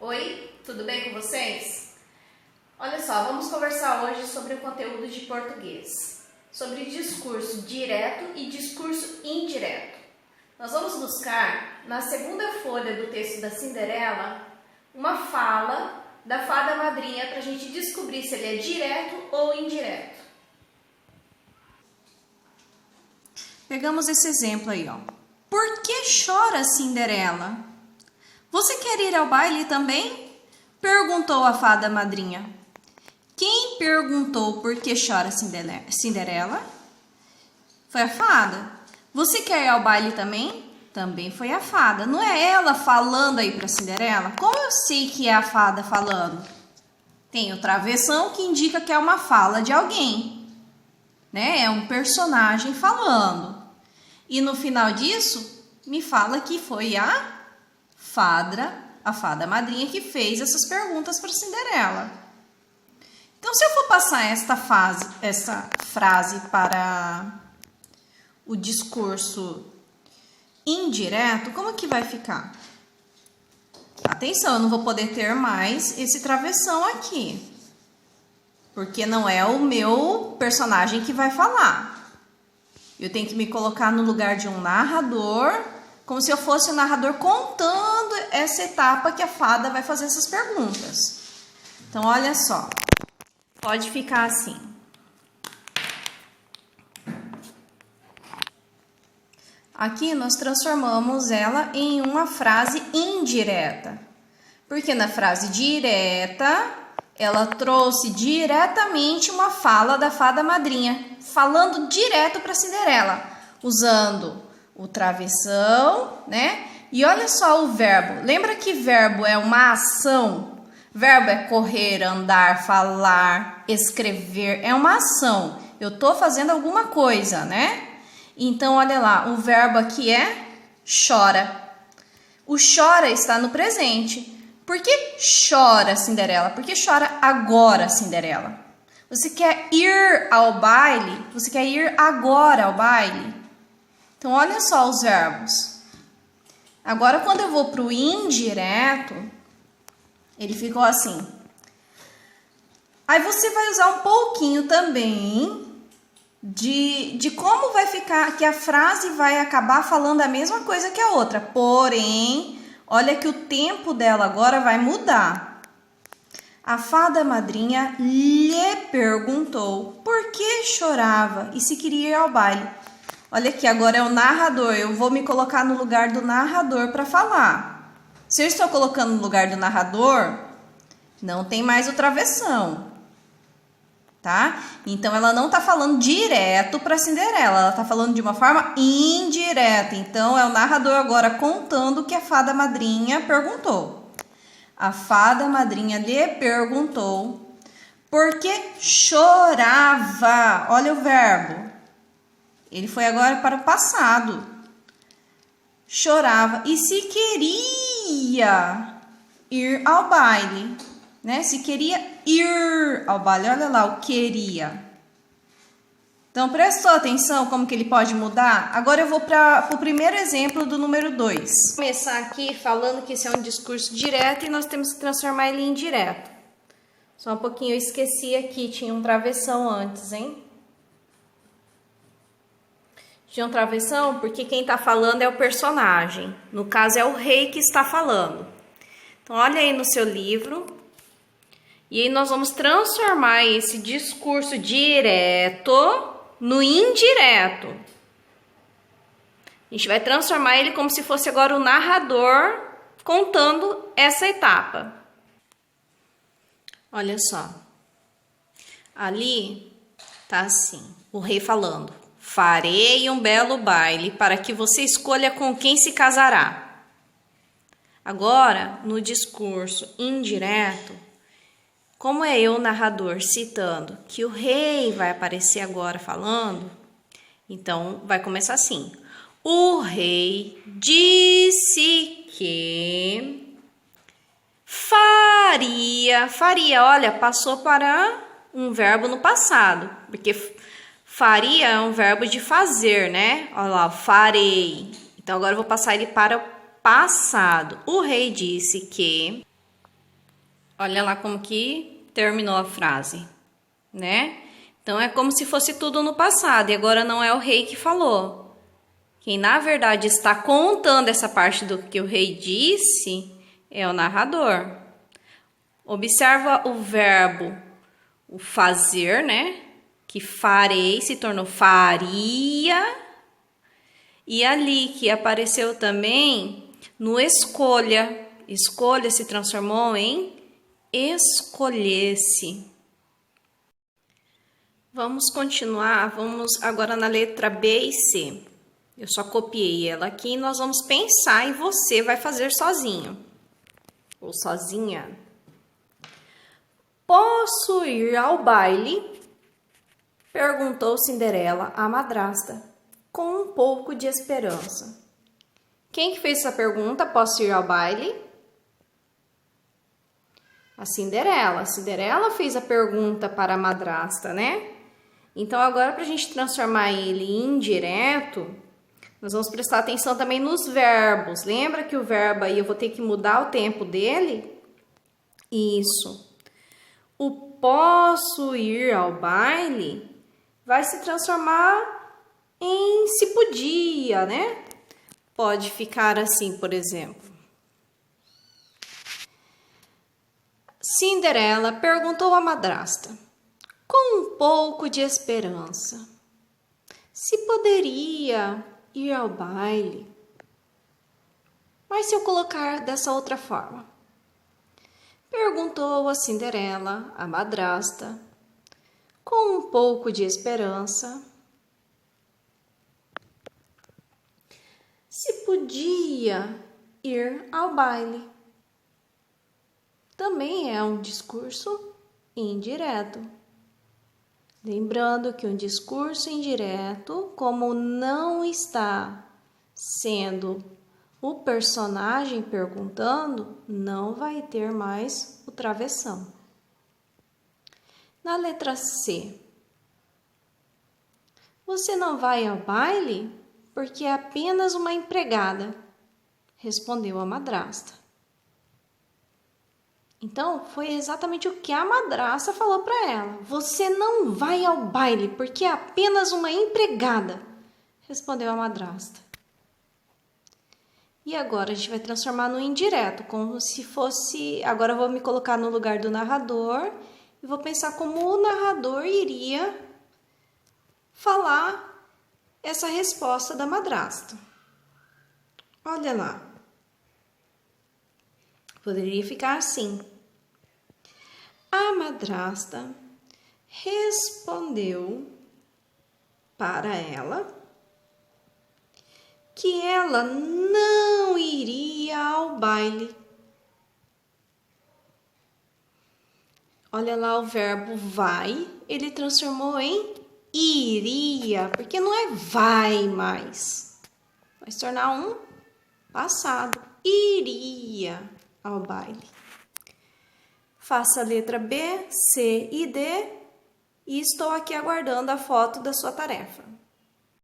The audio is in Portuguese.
Oi, tudo bem com vocês? Olha só, vamos conversar hoje sobre o conteúdo de português, sobre discurso direto e discurso indireto. Nós vamos buscar, na segunda folha do texto da Cinderela, uma fala da fada madrinha para a gente descobrir se ele é direto ou indireto. Pegamos esse exemplo aí, ó. Por que chora Cinderela? Você quer ir ao baile também? Perguntou a fada madrinha. Quem perguntou por que chora Cinderela? Foi a fada. Você quer ir ao baile também? Também foi a fada. Não é ela falando aí para Cinderela? Como eu sei que é a fada falando? Tem o travessão que indica que é uma fala de alguém, né? É um personagem falando. E no final disso, me fala que foi a fada madrinha que fez essas perguntas para Cinderela. Então, se eu for passar essa frase para o discurso indireto, como que vai ficar? Atenção, eu não vou poder ter mais esse travessão aqui, porque não é o meu personagem que vai falar. Eu tenho que me colocar no lugar de um narrador, como se eu fosse o narrador contando essa etapa que a fada vai fazer essas perguntas. Então, olha só. Pode ficar assim. Aqui nós transformamos ela em uma frase indireta. Porque na frase direta, ela trouxe diretamente uma fala da fada madrinha, falando direto para Cinderela, usando o travessão, né? E olha só o verbo. Lembra que verbo é uma ação? Verbo é correr, andar, falar, escrever. É uma ação. Eu tô fazendo alguma coisa, né? Então, olha lá. O verbo aqui é chora. O chora está no presente. Por que chora Cinderela? Por que chora agora Cinderela? Você quer ir ao baile? Você quer ir agora ao baile? Então, olha só os verbos. Agora, quando eu vou para o indireto, ele ficou assim. Aí você vai usar um pouquinho também de como vai ficar, que a frase vai acabar falando a mesma coisa que a outra. Porém, olha que o tempo dela agora vai mudar. A fada madrinha lhe perguntou por que chorava e se queria ir ao baile. Olha aqui, agora é o narrador. Eu vou me colocar no lugar do narrador para falar. Se eu estou colocando no lugar do narrador, não tem mais o travessão, tá? Então, ela não está falando direto para Cinderela. Ela está falando de uma forma indireta. Então, é o narrador agora contando o que a fada madrinha perguntou. A fada madrinha lhe perguntou por que chorava. Olha o verbo. Ele foi agora para o passado. Chorava e se queria ir ao baile, né? Se queria ir ao baile, olha lá o queria. Então, prestou atenção como que ele pode mudar? Agora eu vou para o primeiro exemplo do número 2. Vou começar aqui falando que esse é um discurso direto e nós temos que transformar ele em indireto. Só um pouquinho, eu esqueci aqui, tinha um travessão antes, hein? Tinha um travessão porque quem está falando é o personagem. No caso, é o rei que está falando. Então, olha aí no seu livro. E aí nós vamos transformar esse discurso direto no indireto. A gente vai transformar ele como se fosse agora o narrador contando essa etapa. Olha só. Ali tá assim, o rei falando. Farei um belo baile para que você escolha com quem se casará. Agora, no discurso indireto, como é eu, narrador, citando que o rei vai aparecer agora falando, então vai começar assim. O rei disse que faria, olha, passou para um verbo no passado, porque faria é um verbo de fazer, né? Olha lá, farei. Então, agora eu vou passar ele para o passado. O rei disse que Olha lá como que terminou a frase, né? Então, é como se fosse tudo no passado, e agora não é o rei que falou. Quem, na verdade, está contando essa parte do que o rei disse é o narrador. Observa o verbo, o fazer, né? Que farei se tornou faria. E ali que apareceu também no escolha. Escolha se transformou em escolhesse. Vamos continuar, vamos agora na letra B e C. Eu só copiei ela aqui e nós vamos pensar e você vai fazer sozinho. Ou sozinha. Posso ir ao baile? Perguntou Cinderela à madrasta, com um pouco de esperança. Quem que fez essa pergunta? Posso ir ao baile? A Cinderela. A Cinderela fez a pergunta para a madrasta, né? Então, agora, para a gente transformar ele em indireto, nós vamos prestar atenção também nos verbos. Lembra que o verbo aí eu vou ter que mudar o tempo dele? Isso. O posso ir ao baile vai se transformar em se podia, né? Pode ficar assim, por exemplo. Cinderela perguntou à madrasta, com um pouco de esperança, se poderia ir ao baile. Mas se eu colocar dessa outra forma? Perguntou a Cinderela, a madrasta, com um pouco de esperança, se podia ir ao baile. Também é um discurso indireto. Lembrando que um discurso indireto, como não está sendo o personagem perguntando, não vai ter mais o travessão. Na letra C. Você não vai ao baile porque é apenas uma empregada, respondeu a madrasta. Então, foi exatamente o que a madrasta falou para ela. Você não vai ao baile porque é apenas uma empregada, respondeu a madrasta. E agora a gente vai transformar no indireto, como se fosse... Agora eu vou me colocar no lugar do narrador e vou pensar como o narrador iria falar essa resposta da madrasta. Olha lá. Poderia ficar assim. A madrasta respondeu para ela que ela não iria ao baile. Olha lá o verbo vai, ele transformou em iria, porque não é vai mais. Vai se tornar um passado. Iria ao baile. Faça a letra B, C e D e estou aqui aguardando a foto da sua tarefa.